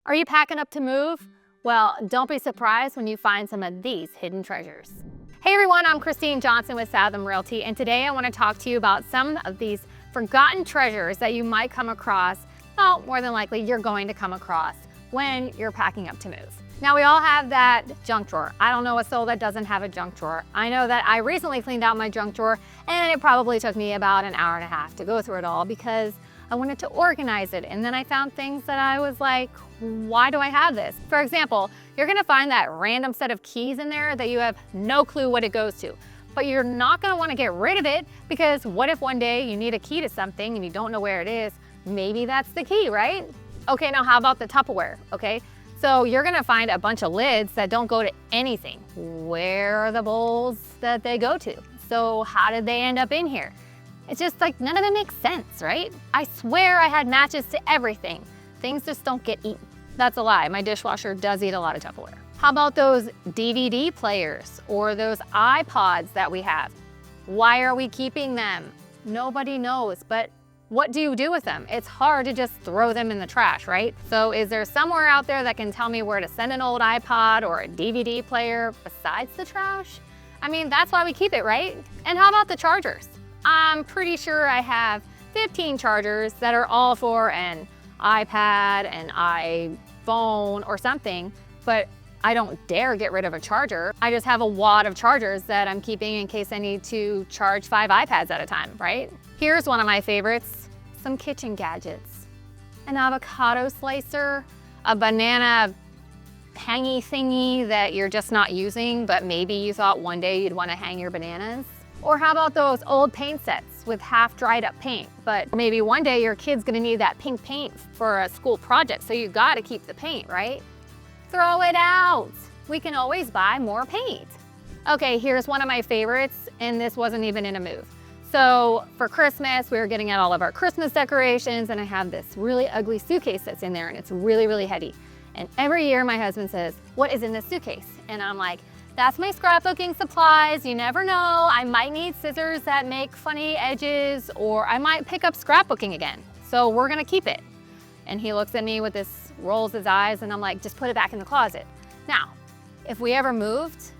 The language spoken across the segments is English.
Are you packing up to move? Well, don't be surprised when you find some of these hidden treasures. Hey everyone, I'm Christine Johnson with Fathom Realty, and today I want to talk to you about some of these forgotten treasures that you might come across, well, more than likely you're going to come across when you're packing up to move. Now, we all have that junk drawer. I don't know a soul that doesn't have a junk drawer. I know that I recently cleaned out my junk drawer, and it probably took me about an hour and a half to go through it all because I wanted to organize it. And then I found things that I was like, why do I have this? For example, you're gonna find that random set of keys in there that you have no clue what it goes to. But you're not gonna wanna get rid of it because what if one day you need a key to something and you don't know where it is? Maybe that's the key, right? Okay, now how about the Tupperware, okay? So you're gonna find a bunch of lids that don't go to anything. Where are the bowls that they go to? So how did they end up in here? It's just like none of it makes sense, right? I swear I had matches to everything. Things just don't get eaten. That's a lie. My dishwasher does eat a lot of Tupperware. How about those DVD players or those iPods that we have? Why are we keeping them? Nobody knows, but what do you do with them? It's hard to just throw them in the trash, right? So is there somewhere out there that can tell me where to send an old iPod or a DVD player besides the trash? I mean, that's why we keep it, right? And how about the chargers? I'm pretty sure I have 15 chargers that are all for an iPad, an iPhone, or something, but I don't dare get rid of a charger. I just have a wad of chargers that I'm keeping in case I need to charge 5 iPads at a time, right? Here's one of my favorites, some kitchen gadgets. An avocado slicer, a banana hangy thingy that you're just not using, but maybe you thought one day you'd want to hang your bananas. Or how about those old paint sets with half dried up paint, but maybe one day your kid's gonna need that pink paint for a school project, so you gotta keep the paint, right? Throw it out. We can always buy more paint. Okay, here's one of my favorites, and this wasn't even in a move. So for Christmas, we were getting out all of our Christmas decorations, and I have this really ugly suitcase that's in there, and it's really, really heavy. And every year my husband says, "What is in this suitcase?" And I'm like, "That's my scrapbooking supplies. You never know. I might need scissors that make funny edges, or I might pick up scrapbooking again. So we're gonna keep it." And he looks at me with this, rolls his eyes, and I'm like, "Just put it back in the closet." Now, if we ever moved,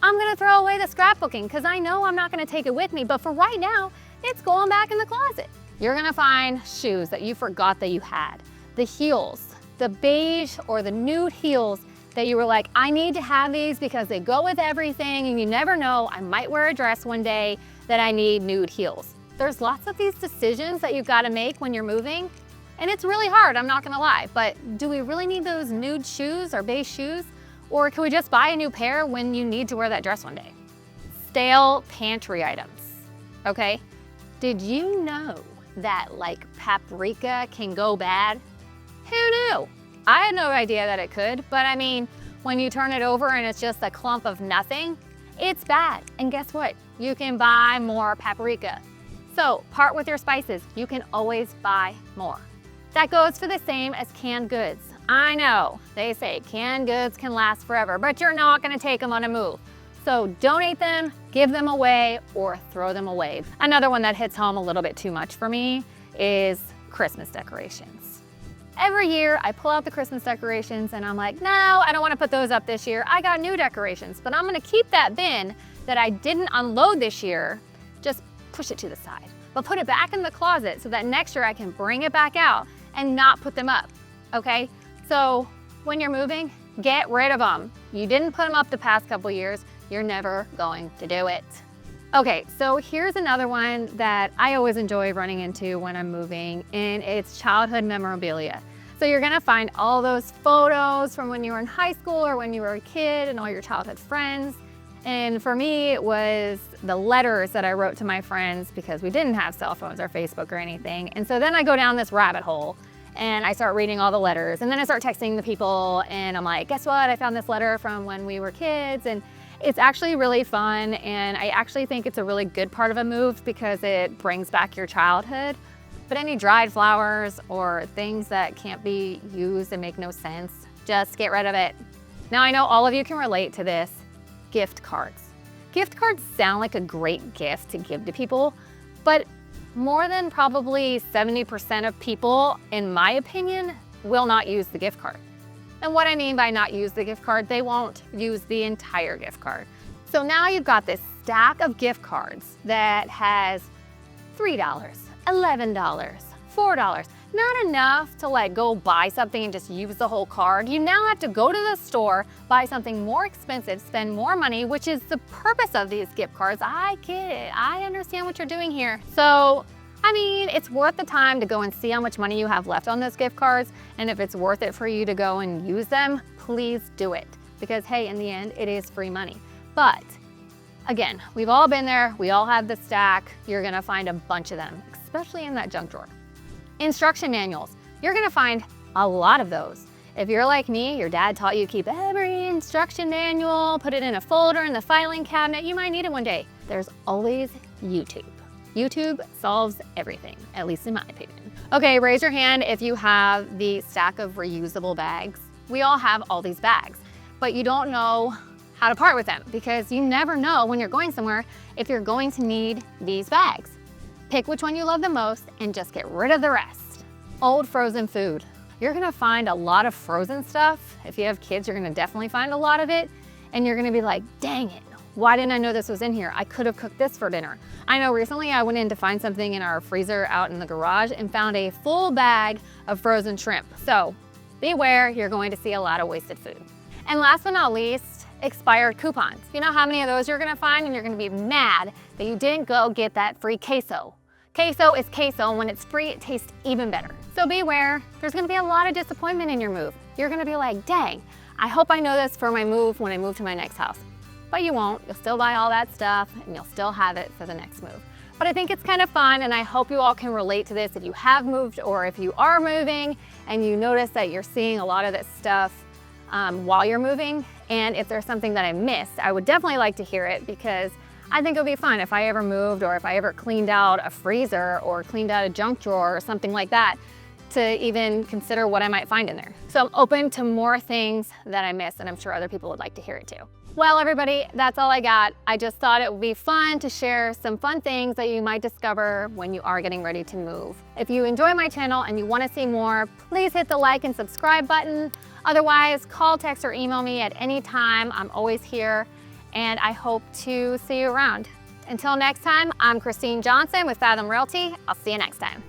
I'm gonna throw away the scrapbooking because I know I'm not gonna take it with me, but for right now, it's going back in the closet. You're gonna find shoes that you forgot that you had. The heels, the beige or the nude heels that you were like, I need to have these because they go with everything, and you never know, I might wear a dress one day that I need nude heels. There's lots of these decisions that you've gotta make when you're moving, and it's really hard, I'm not gonna lie, but do we really need those nude shoes or beige shoes? Or can we just buy a new pair when you need to wear that dress one day? Stale pantry items, okay? Did you know that like paprika can go bad? Who knew? I had no idea that it could, but I mean, when you turn it over and it's just a clump of nothing, it's bad. And guess what? You can buy more paprika. So part with your spices. You can always buy more. That goes for the same as canned goods. I know, they say canned goods can last forever, but you're not gonna take them on a move. So donate them, give them away, or throw them away. Another one that hits home a little bit too much for me is Christmas decorations. Every year I pull out the Christmas decorations and I'm like, no, I don't wanna put those up this year. I got new decorations, but I'm gonna keep that bin that I didn't unload this year, just push it to the side, but put it back in the closet so that next year I can bring it back out and not put them up, okay? So when you're moving, get rid of them. You didn't put them up the past couple years, you're never going to do it. Okay, so here's another one that I always enjoy running into when I'm moving, and it's childhood memorabilia. So you're gonna find all those photos from when you were in high school or when you were a kid and all your childhood friends. And for me, it was the letters that I wrote to my friends because we didn't have cell phones or Facebook or anything. And so then I go down this rabbit hole and I start reading all the letters, and then I start texting the people, and I'm like, guess what? I found this letter from when we were kids. And it's actually really fun, and I actually think it's a really good part of a move because it brings back your childhood. But any dried flowers or things that can't be used and make no sense, just get rid of it. Now I know all of you can relate to this, gift cards. Gift cards sound like a great gift to give to people, but more than probably 70% of people, in my opinion, will not use the gift card. And what I mean by not use the gift card, they won't use the entire gift card. So now you've got this stack of gift cards that has $3, $11, $4. Not enough to like go buy something and just use the whole card. You now have to go to the store, buy something more expensive, spend more money, which is the purpose of these gift cards. I get it. I understand what you're doing here. So, I mean, it's worth the time to go and see how much money you have left on those gift cards. And if it's worth it for you to go and use them, please do it. Because hey, in the end, it is free money. But again, we've all been there. We all have the stack. You're gonna find a bunch of them, especially in that junk drawer. Instruction manuals. You're gonna find a lot of those. If you're like me, your dad taught you keep every instruction manual, put it in a folder in the filing cabinet. You might need it one day. There's always YouTube. YouTube solves everything, at least in my opinion. Okay, raise your hand if you have the stack of reusable bags. We all have all these bags, but you don't know how to part with them because you never know when you're going somewhere if you're going to need these bags. Pick which one you love the most and just get rid of the rest. Old frozen food. You're gonna find a lot of frozen stuff. If you have kids, you're gonna definitely find a lot of it. And you're gonna be like, dang it, why didn't I know this was in here? I could have cooked this for dinner. I know recently I went in to find something in our freezer out in the garage and found a full bag of frozen shrimp. So beware, you're going to see a lot of wasted food. And last but not least, expired coupons. You know how many of those you're gonna find and you're gonna be mad that you didn't go get that free queso. Queso is queso, and when it's free, it tastes even better. So beware, there's gonna be a lot of disappointment in your move. You're gonna be like, dang, I hope I know this for my move when I move to my next house. But you won't, you'll still buy all that stuff and you'll still have it for the next move. But I think it's kind of fun and I hope you all can relate to this if you have moved or if you are moving and you notice that you're seeing a lot of this stuff while you're moving. And if there's something that I missed, I would definitely like to hear it because I think it would be fun if I ever moved or if I ever cleaned out a freezer or cleaned out a junk drawer or something like that to even consider what I might find in there. So I'm open to more things that I missed and I'm sure other people would like to hear it too. Well, everybody, that's all I got. I just thought it would be fun to share some fun things that you might discover when you are getting ready to move. If you enjoy my channel and you want to see more, please hit the like and subscribe button. Otherwise, call, text, or email me at any time. I'm always here. And I hope to see you around. Until next time, I'm Christine Johnson with Fathom Realty. I'll see you next time.